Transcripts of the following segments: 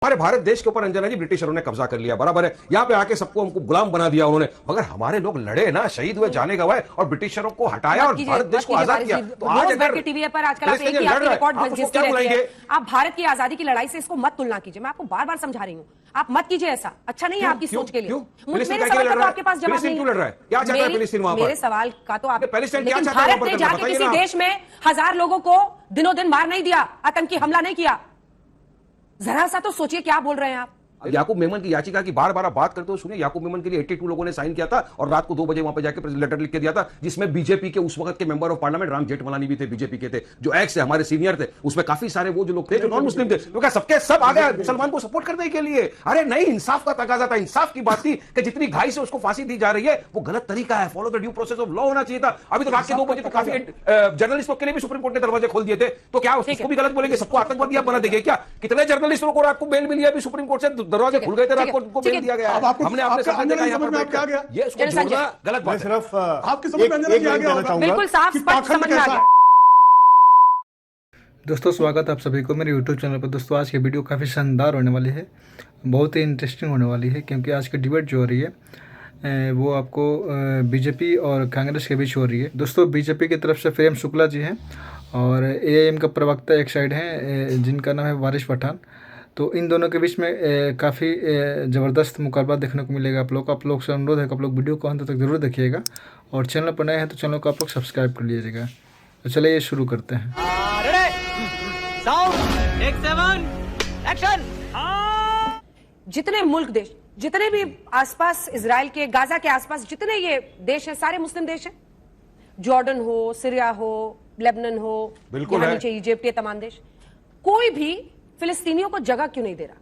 हमारे भारत देश के ऊपर अंजना जी ब्रिटिशरों ने कब्जा कर लिया, बराबर है। यहाँ पे आके सबको हमको गुलाम बना दिया उन्होंने, मगर हमारे लोग लड़े ना, शहीद हुए, जाने गवाए और ब्रिटिशरों को हटाया और भारत देश को आजाद किया। तो आज अगर टीवी पर आजकल आप एक ही आपकी रिकॉर्ड घिसती रहती है। आप भारत की आजादी की लड़ाई से इसको मत तुलना कीजिए, मैं आपको बार बार समझा रही हूँ, आप मत कीजिए ऐसा, अच्छा नहीं है आपकी सोच के लिए। मेरे सवाल का तो आपके पास जवाब नहीं है। क्या चाहता है फिलिस्तीन वहां पर? मेरे सवाल का तो आप, लेकिन भारत ने जाके किसी देश में 1000 लोगों को दिनों दिन मार नहीं दिया, आतंकी हमला नहीं किया। जरा सा तो सोचिए क्या बोल रहे हैं आप। याकूब मेमन की याचिका की बार बार आप बात करते हो, सुनिए। याकूब मेमन के लिए 82 लोगों ने साइन किया था और रात को 2 बजे वहां पे जाके लेटर लिख के दिया था, जिसमें बीजेपी के उस वक्त के member of parliament Ram Jethmalani भी थे, बीजेपी के थे, जो एक्स है, हमारे सीनियर थे। उसमें काफी सारे वो जो लोग थे जो नॉन मुस्लिम थे, तो क्या सबके सब आ गए सलमान को सपोर्ट करने के लिए? अरे नहीं, इंसाफ का तकाजा था, इंसाफ की बात थी कि जितनी घाई से उसको फांसी दी जा रही है वो गलत तरीका है, follow the due process of law होना चाहिए था। अभी तो रात के 2 बजे तो काफी जर्नलिस्टों के लिए भी सुप्रीम कोर्ट ने दरवाजे खोल दिए थे, तो क्या उसको भी गलत बोलेंगे? सबको आतंकवादी आप बना देंगे क्या? कितने जर्नलिस्टों को रात को बेल मिली अभी सुप्रीम कोर्ट से, दरवाजे खुल गए थे, को बेल दिया गया। हमने आपने सामने देखा, यहाँ पर क्या गया, ये उसको जोड़ना गलत बात है। सिर्फ आपकी समझ में अंदर क्या गया होगा, बिल्कुल साफ स्पष्ट समझ में आ गया। दोस्तों स्वागत है आप सभी को मेरे YouTube चैनल पर। दोस्तों आज की वीडियो काफ़ी शानदार होने वाली है, बहुत ही इंटरेस्टिंग होने वाली है, क्योंकि आज की डिबेट जो हो रही है वो आपको बीजेपी और कांग्रेस के बीच हो रही है। दोस्तों बीजेपी की तरफ से प्रेम शुक्ला जी हैं और AIM का प्रवक्ता एक साइड हैं जिनका नाम है वारिस पठान। तो इन दोनों के बीच में काफ़ी ज़बरदस्त मुकाबला देखने को मिलेगा आप लोग से अनुरोध है कि आप लोग वीडियो को अंत तक जरूर देखिएगा और चैनल पर नए हैं तो चैनल को आप लोग सब्सक्राइब कर लीजिएगा। तो चलिए शुरू करते हैं। जितने मुल्क देश, जितने भी आसपास इसराइल के, गाजा के आसपास जितने ये देश हैं, सारे मुस्लिम देश हैं। जॉर्डन हो, सीरिया हो, लेबनान हो, बिल्कुल नीचे इजिप्ट, ये तमाम देश, कोई भी फिलिस्तीनियों को जगह क्यों नहीं दे रहा?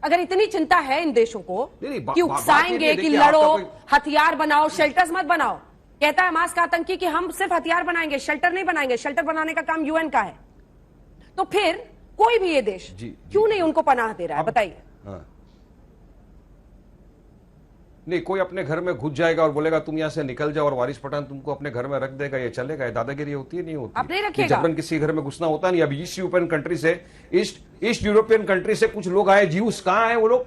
अगर इतनी चिंता है इन देशों को कि उकसाएंगे कि लड़ो, हथियार बनाओ, शेल्टर्स मत बनाओ। कहता है हमास का आतंकी कि हम सिर्फ हथियार बनाएंगे, शेल्टर नहीं बनाएंगे, शेल्टर बनाने का काम UN का है। तो फिर कोई भी ये देश क्यों नहीं उनको पनाह दे रहा है, बताइए। नहीं, कोई अपने घर में घुस जाएगा और बोलेगा तुम यहां से निकल जाओ और वारिस पठान तुमको अपने घर में रख देगा, ये चलेगा? ये दादागिरी होती है? नहीं होती। आप नहीं रखिएगा। जबरन किसी घर में घुसना होता नहीं। अभी ईस्ट यूरोपियन कंट्री से, ईस्ट यूरोपियन कंट्री से कुछ लोग आए, ज्यूस कहां है वो लोग?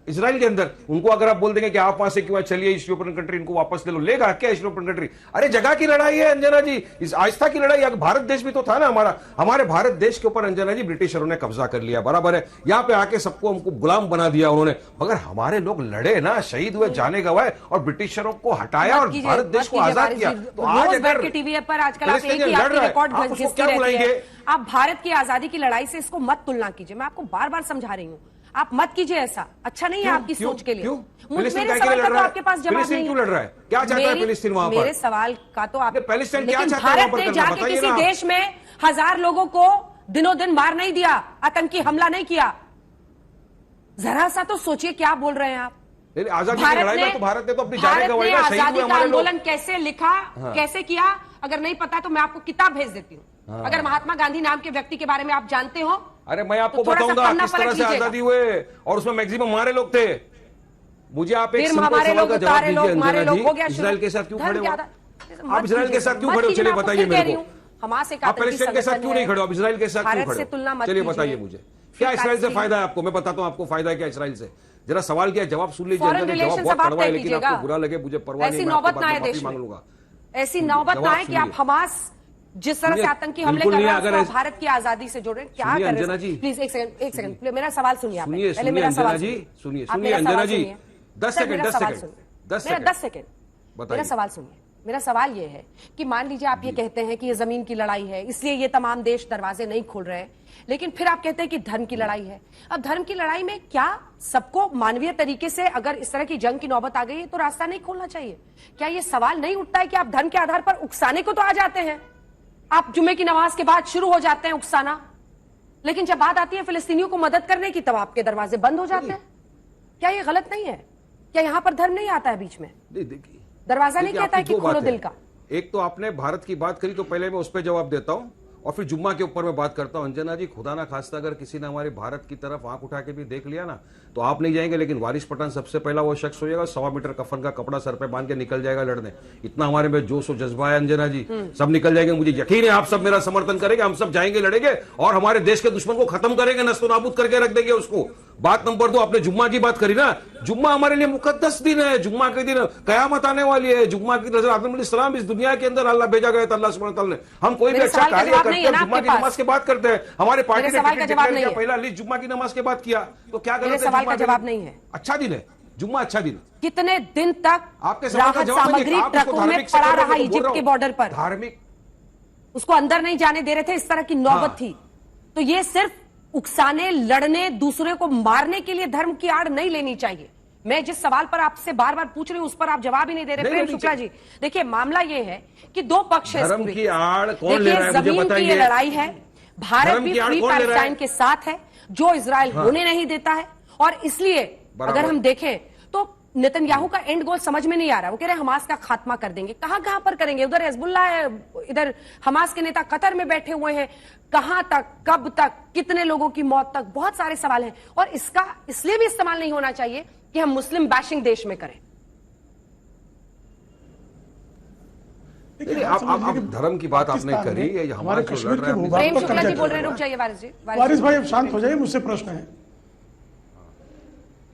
इजराइल के अंदर। उनको अगर आप बोल देंगे कि आप वहां से क्यों चलिए ईस्ट यूरोपियन कंट्री, इनको वापस ले लो, लेगा क्या ईस्ट यूरोपियन कंट्री? अरे जगह की लड़ाई है अंजना जी, इस आस्था की लड़ाई। भारत देश भी तो था ना हमारा, हमारे भारत देश के ऊपर अंजना जी ब्रिटिशरों ने कब्जा कर लिया, बराबर है। यहाँ पे आके सबको हमको गुलाम बना दिया उन्होंने, मगर हमारे लोग लड़े ना, शहीद हुए, जाने गवाए और ब्रिटिशरों को हटाया और भारत देश को आजाद किया। तो आज अगर टीवी पर आजकल आप एक ही आपकी रिकॉर्ड घिसती रहती है। आप भारत की आजादी की लड़ाई से इसको मत तुलना कीजिए, मैं आपको बार बार समझा रही हूँ, आप मत कीजिए ऐसा, अच्छा नहीं है आपकी सोच के लिए। मेरे सवाल का तो आपके पास जवाब नहीं है। क्यों लड़ रहा है? क्या चाहता है फिलिस्तीन वहां पर? मेरे सवाल का तो आप, लेकिन भारत ने जाके किसी देश में 1000 लोगों को दिनों दिन मार नहीं दिया, आतंकी हमला नहीं किया। जरा सा तो सोचिए क्या बोल रहे हैं आप। आजादी की लड़ाई में तो भारत ने तो अपनी जाने गंवाई, आजादी का आंदोलन कैसे लिखा, कैसे किया, अगर नहीं पता तो मैं आपको किताब भेज देती हूँ। अगर महात्मा गांधी नाम के व्यक्ति के बारे में आप जानते हो, अरे मैं आपको बताऊंगा किस तरह से आजादी हुए और उसमें मैक्सिमम हमारे लोग थे। मुझे आप एक सिंपल सवाल का जवाब दीजिए अंजना जी, इजराइल के साथ क्यों खड़े हो आप? इजराइल के साथ क्यों खड़े हो? चलिए बताइए मेरे को। आप पैलेस्टाइन के साथ क्यों नहीं खड़े हो? आप इजराइल के साथ क्यों खड़े हो? चलिए बताइए मुझे, क्या इसराइल से फायदा है आपको? मैं बताता हूँ आपको फायदा है क्या इसराइल से। जरा सवाल किया, जवाब सुन लीजिए। जवाब बहुत कड़वा है, लेकिन आपको बुरा लगे मुझे परवाह नहीं, मैं आपको माफी मांग लूंगा। ऐसी नौबत ना आए कि आप हमास जिस तरह से आतंकी हमले कर रहे हैं भारत की आजादी से जोड़े, क्या कर रहे हैं? प्लीज एक सेकंड मेरा सवाल सुनिए। सुनिए अंजना जी, सुनिए अंजना जी, 10 सेकंड मेरा सवाल सुनिए। मेरा सवाल यह है कि मान लीजिए आप ये कहते हैं कि ये जमीन की लड़ाई है, इसलिए ये तमाम देश दरवाजे नहीं खोल रहे हैं, लेकिन फिर आप कहते हैं कि धर्म की लड़ाई है। अब धर्म की लड़ाई में क्या सबको मानवीय तरीके से, अगर इस तरह की जंग की नौबत आ गई है तो रास्ता नहीं खोलना चाहिए? क्या ये सवाल नहीं उठता है कि आप धर्म के आधार पर उकसाने को तो आ जाते हैं, आप जुम्मे की नमाज के बाद शुरू हो जाते हैं उकसाना, लेकिन जब बात आती है फिलिस्तीनियों को मदद करने की तब आपके दरवाजे बंद हो जाते हैं। क्या ये गलत नहीं है? क्या यहां पर धर्म नहीं आता है बीच में? दरवाजा नहीं कहता है कि खोलो दिल का। एक तो आपने भारत की बात करी तो पहले मैं उस पर जवाब देता हूं, और फिर जुम्मा के ऊपर मैं बात करता हूं। अंजना जी, खुदा ना खास्ता अगर किसी ने हमारे भारत की तरफ आंख उठा के भी देख लिया ना, तो आप नहीं जाएंगे, लेकिन वारिस पठान सबसे पहला वो शख्स हो जाएगा, 1.25 मीटर कफन का कपड़ा सर पे बांध के निकल जाएगा लड़ने। इतना हमारे में जोश और जज्बा है अंजना जी, सब निकल जाएंगे। मुझे यकीन है आप सब मेरा समर्थन करेंगे, हम सब जाएंगे, लड़ेंगे और हमारे देश के दुश्मन को खत्म करेंगे, नस्तो नाबूद करके रख देंगे उसको। बात नंबर 2, आपने जुम्मा की बात करी ना, जुम्मा हमारे लिए मुकद्दस दिन है। जुम्मा के दिन कयामत आने वाली है। जुम्मा की नजर आदम इस दुनिया के अंदर अल्लाह भेजा गया था, अल्लाह सुब्हानहू तआला ने। हम कोई भी अच्छा कार्य करते हैं जुम्मा की नमाज के बाद करते हैं। हमारे पार्टी ने टिकट डिक्लेयर किया, पहला लिस्ट जुम्मा की नमाज के बाद किया, तो क्या गलत है? सवाल का जवाब नहीं है। अच्छा दिन है जुम्मा, अच्छा दिन। कितने दिन तक आपके सवाल का राहत जवाब सामग्री ट्रकों में पड़ा रहा इजिप्ट के बॉर्डर पर? धार्मिक, उसको अंदर नहीं जाने दे रहे थे, इस तरह की नौबत थी। तो ये सिर्फ उकसाने, लड़ने, दूसरे को मारने के लिए धर्म की आड़ नहीं लेनी चाहिए। मैं जिस सवाल पर आपसे बार बार पूछ रही हूं उस पर आप जवाब ही नहीं दे रहे। प्रेम शुक्ला जी, देखिए मामला ये है कि दो पक्ष है। धर्म की आड़ कौन ले रहा है, मुझे जमीन की ये लड़ाई है, भारत भी फ्री पैलेस्टाइन के साथ है, जो इजराइल होने नहीं देता है। और इसलिए अगर हम देखें तो नेतन्याहू का एंड गोल समझ में नहीं आ रहा। वो कह रहे हैं हमास का खात्मा कर देंगे। कहां कहां पर करेंगे? उधर हिजबुल्लाह है, इधर हमास के नेता कतर में बैठे हुए हैं। कहां तक, कब तक, कितने लोगों की मौत तक? बहुत सारे सवाल हैं। और इसका इसलिए भी इस्तेमाल नहीं होना चाहिए कि हम मुस्लिम बैशिंग देश में करें। आप धर्म की बात आपने करी, हमारे कश्मीर के भूभाग प्रेम पर शुक्ला जी कब्जा बोल रहे हैं, कर रुक जाइए वारिस जी। वारिस भाई अब शांत हो जाइए, मुझसे प्रश्न है।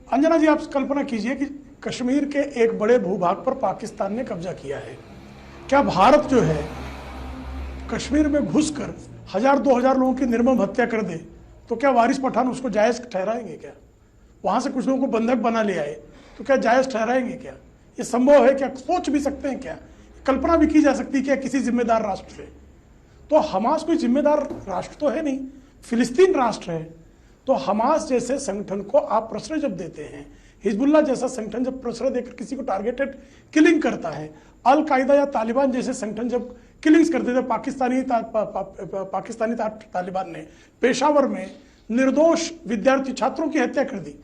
अंजना जी, आप कल्पना कीजिए कि कश्मीर के एक बड़े भूभाग पर पाकिस्तान ने कब्जा किया है। क्या भारत जो है कश्मीर में घुसकर 1000-2000 लोगों की निर्मम हत्या कर दे, तो क्या वारिस पठान उसको जायज ठहराएंगे? क्या वहां से कुछ लोगों को बंधक बना ले आए तो क्या जायज ठहराएंगे? क्या ये संभव है? क्या सोच भी सकते हैं? क्या कल्पना भी की जा सकती है क्या किसी जिम्मेदार राष्ट्र से? तो हमास कोई जिम्मेदार राष्ट्र तो है नहीं, फिलिस्तीन राष्ट्र है। तो हमास जैसे संगठन को आप प्रश्रय जब देते हैं, हिजबुल्लाह जैसा संगठन जब प्रश्रय देकर किसी को टारगेटेड किलिंग करता है, अल कायदा या तालिबान जैसे संगठन जब किलिंग्स करते थे, पाकिस्तानी तालिबान ने पेशावर में निर्दोष विद्यार्थी छात्रों की हत्या कर दी।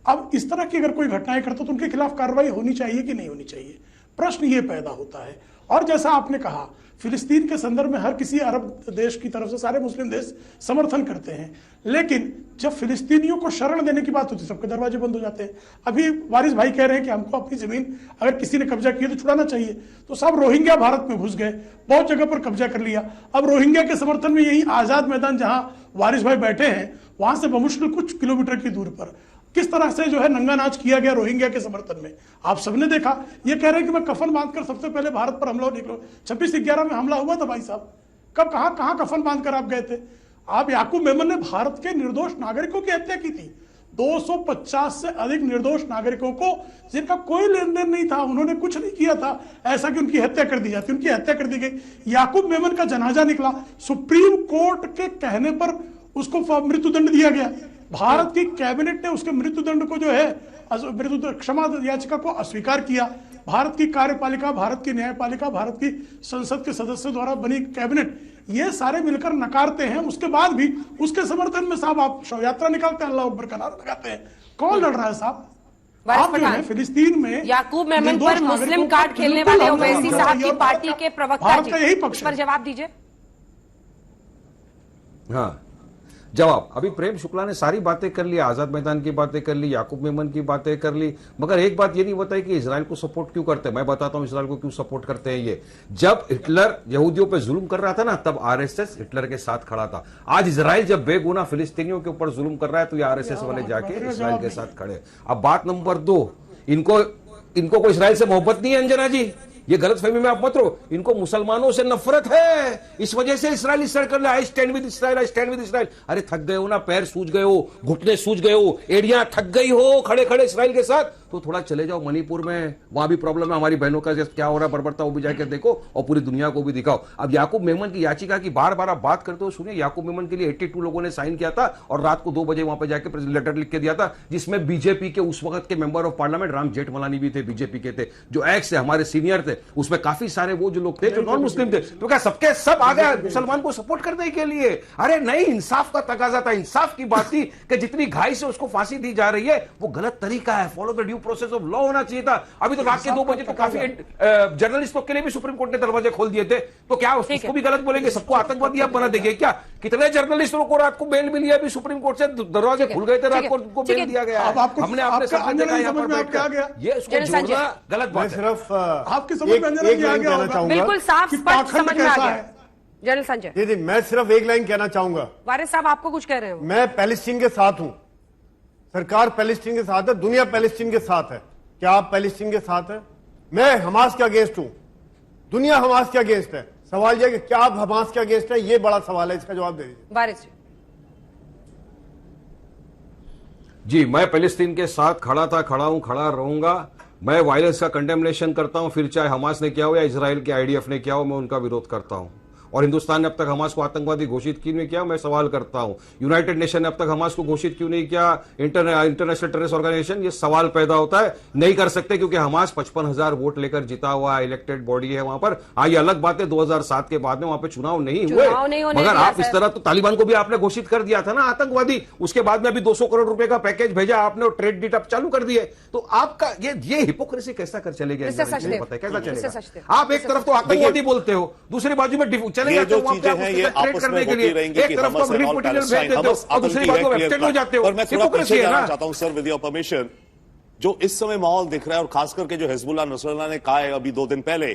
अब इस तरह की अगर कोई घटनाएं करता तो उनके खिलाफ कार्रवाई होनी चाहिए कि नहीं होनी चाहिए? प्रश्न ये पैदा होता है। और जैसा आपने कहा, फिलिस्तीन के संदर्भ में हर किसी अरब देश की तरफ से सारे मुस्लिम देश समर्थन करते हैं, लेकिन जब फिलिस्तीनियों को शरण देने की बात होती है सबके दरवाजे बंद हो जाते हैं। अभी वारिस भाई कह रहे हैं कि हमको अपनी जमीन अगर किसी ने कब्जा किया तो छुड़ाना चाहिए, तो सब रोहिंग्या भारत में घुस गए, बहुत जगह पर कब्जा कर लिया। अब रोहिंग्या के समर्थन में यही आजाद मैदान जहां वारिस भाई बैठे हैं, वहां से बमुश्किल कुछ किलोमीटर की दूर पर किस तरह से जो है नंगा नाच किया गया रोहिंग्या के समर्थन में, आप सबने देखा। ये कह रहे हैं कि मैं कफन बांधकर सबसे पहले भारत पर हमला निकलो। 26/11 में हमला हुआ था भाई साहब, कब कहां कफन बांधकर आप गए थे? आप याकूब मेमन ने भारत के निर्दोष नागरिकों की हत्या की थी, 250 से अधिक निर्दोष नागरिकों को जिनका कोई लेन देन नहीं था, उन्होंने कुछ नहीं किया था ऐसा कि उनकी हत्या कर दी जाती, उनकी हत्या कर दी गई। याकूब मेमन का जनाजा निकला, सुप्रीम कोर्ट के कहने पर उसको मृत्युदंड दिया गया। भारत की कैबिनेट ने उसके मृत्युदंड को जो है क्षमा याचिका को अस्वीकार किया। भारत की कार्यपालिका, भारत की न्यायपालिका, भारत की संसद के सदस्यों द्वारा बनी कैबिनेट, ये सारे मिलकर नकारते हैं। उसके बाद भी उसके समर्थन में साहब आप शव यात्रा निकालते हैं, अल्लाह अकबर का नारा लगाते हैं। कौन लड़ रहा है साहब? आप जो है फिलिस्तीन में याकूब मेमन पर मुस्लिम कार्ड खेलने वाले ओवैसी साहब की पार्टी के प्रवक्ता जी, यही पक्ष पर जवाब दीजिए। हाँ, जवाब। अभी प्रेम शुक्ला ने सारी बातें कर ली, आजाद मैदान की बातें कर ली, याकूब मेमन की बातें कर ली, मगर एक बात ये नहीं बताई कि इजराइल को सपोर्ट क्यों करते हैं। मैं बताता हूं इजराइल को क्यों सपोर्ट करते हैं। ये जब हिटलर यहूदियों पे जुल्म कर रहा था ना, तब आरएसएस हिटलर के साथ खड़ा था। आज इजराइल जब बेगुनाह फिलिस्तीनियों के ऊपर जुल्म कर रहा है तो ये आरएसएस वाले जाके इजराइल के साथ खड़े। अब बात नंबर 2, इनको कोई इजराइल से मोहब्बत नहीं है अंजना जी, ये गलत फहमी में आप मत रहो। इनको मुसलमानों से नफरत है, इस वजह से इस्राइल इस तरह कर रहा है, I stand with Israel, I stand with Israel. अरे थक गए हो ना, पैर सूज गए हो, घुटने सूज गए हो, एड़ियां थक गई हो खड़े खड़े इस्राइल के साथ, तो थोड़ा चले जाओ मणिपुर में, वहां भी प्रॉब्लम है हमारी बहनों का, क्या हो रहा है बर्बरता, वो भी जाकर देखो और पूरी दुनिया को भी दिखाओ। अब याकूब मेमन की याचिका की बार बार आप बात करते हो, सुनिए, याकूब मेमन के लिए 82 लोगों ने साइन किया था और रात को 2 बजे वहां पर जाकर लेटर लिख के दिया था, जिसमें बीजेपी के उस वक्त के member of parliament Ram Jethmalani भी थे, बीजेपी के थे, जो एक्स से हमारे सीनियर थे। उसमें काफी सारे वो जो लोग थे जो नॉन मुस्लिम थे, तो क्या सबके सब आ गए मुसलमान को सपोर्ट करने के लिए? अरे नहीं, इंसाफ का तकाजा था, इंसाफ की बात थी कि जितनी घाई से उसको फांसी दी जा रही है वो गलत तरीका है, follow the due process of law होना चाहिए था। अभी तो रात के 2 बजे तो काफी जर्नलिस्टों के लिए भी सुप्रीम कोर्ट ने दरवाजे खोल दिए थे, तो क्या उसको भी गलत बोलेंगे? सबको आतंकवादी आप बना देंगे क्या? कितने जर्नलिस्टों को रात को बेल मिली है? अभी सुप्रीम कोर्ट से दरवाजे खुल गए थे, रात को उनको बेल दिया गया। हमने आपने सामने देखा यहाँ पर बैठ गया, ये उसको जोड़ना गलत बात है। सिर्फ आपकी समझ में अंजना जी आ गया होगा बिल्कुल साफ कि स्पष्ट पाखंड समझ में आ कैसा गया। है। जनरल संजय जी मैं सिर्फ एक लाइन कहना चाहूंगा। वारिस साहब आपको कुछ कह रहे हो? मैं पैलेस्टीन के साथ हूं, सरकार पैलेस्टीन के साथ है, दुनिया पैलेस्टीन के साथ है। क्या आप पैलेस्टीन के साथ हैं? मैं हमास के अगेंस्ट हूं, दुनिया हमास के अगेंस्ट है। सवाल यह कि क्या आप हमास के अगेंस्ट है? ये बड़ा सवाल है, इसका जवाब दे दीजिए। वारिस जी, मैं पैलेस्टीन के साथ खड़ा था, खड़ा हूं, खड़ा रहूंगा। मैं वायलेंस का कंडेमनेशन करता हूं, फिर चाहे हमास ने किया हो या इजराइल के आईडीएफ ने किया हो, मैं उनका विरोध करता हूं। और हिंदुस्तान ने अब तक हमास को आतंकवादी घोषित क्यों नहीं किया, मैं सवाल करता हूं। यूनाइटेड नेशन ने अब तक हमास को घोषित क्यों नहीं किया, इंटरनेशनल टेररिस्ट ऑर्गेनाइजेशन, ये सवाल पैदा होता है। नहीं कर सकते क्योंकि हमास 55,000 वोट लेकर जीता हुआ इलेक्टेड बॉडी है वहां पर। ये अलग बात है 2007 के बाद में वहां पर चुनाव नहीं हुए, मगर आप इस तरह तो तालिबान को भी आपने घोषित कर दिया था ना आतंकवादी। उसके बाद में अभी 200 करोड़ रुपए का पैकेज भेजा आपने और ट्रेड डील चालू कर दिए। तो आपका ये हिपोक्रेसी कैसा कर चलेगा, कैसा चलेगा? आप एक तरफ तो आतंकवादी बोलते हो, दूसरी बाजू में चलेगा ये आपस में होती रहेंगी कि Hamas and all Palestine, Hamas आतंकी है, क्लियर कट। और मैं थोड़ा पीछे जाना चाहता हूं सर, विद योर परमिशन। जो इस समय माहौल दिख रहा है और खास करके जो हिजबुल्लाह नसरुल्लाह ने कहा है अभी 2 दिन पहले,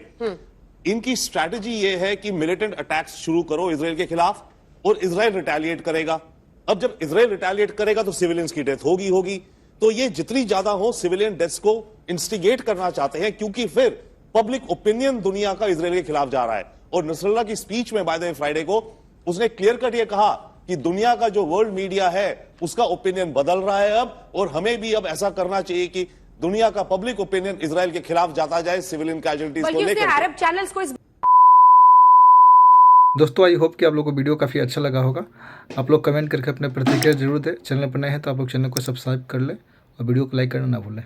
इनकी स्ट्रैटेजी ये है कि मिलिटेंट अटैक्स शुरू करो इजराइल के खिलाफ और इजराइल रिटेलिएट करेगा। अब जब इजराइल रिटेलिएट करेगा तो सिविलियंस की डेथ होगी। तो ये जितनी ज्यादा हो सिविलियन डेथ्स को इंस्टिगेट करना चाहते हैं, क्योंकि फिर पब्लिक ओपिनियन दुनिया का इजराइल के खिलाफ जा रहा है। और नसरुल्लाह की स्पीच में बाय द वे फ्राइडे को उसने क्लियर कट ये कहा कि दुनिया का जो वर्ल्ड मीडिया है उसका ओपिनियन बदल रहा है अब, और हमें भी अब ऐसा करना चाहिए कि दुनिया का पब्लिक ओपिनियन इजराइल के खिलाफ जाता जाए सिविलियन कैजुअलिटीज को लेकर। अरब चैनल्स को दोस्तों आई होप कि आप लोगों को वीडियो काफ़ी अच्छा लगा होगा। आप लोग कमेंट करके अपने प्रतिक्रिया जरूर दें। चैनल पर नए हैं तो आप लोग चैनल को सब्सक्राइब कर लें और वीडियो को लाइक करना ना भूलें।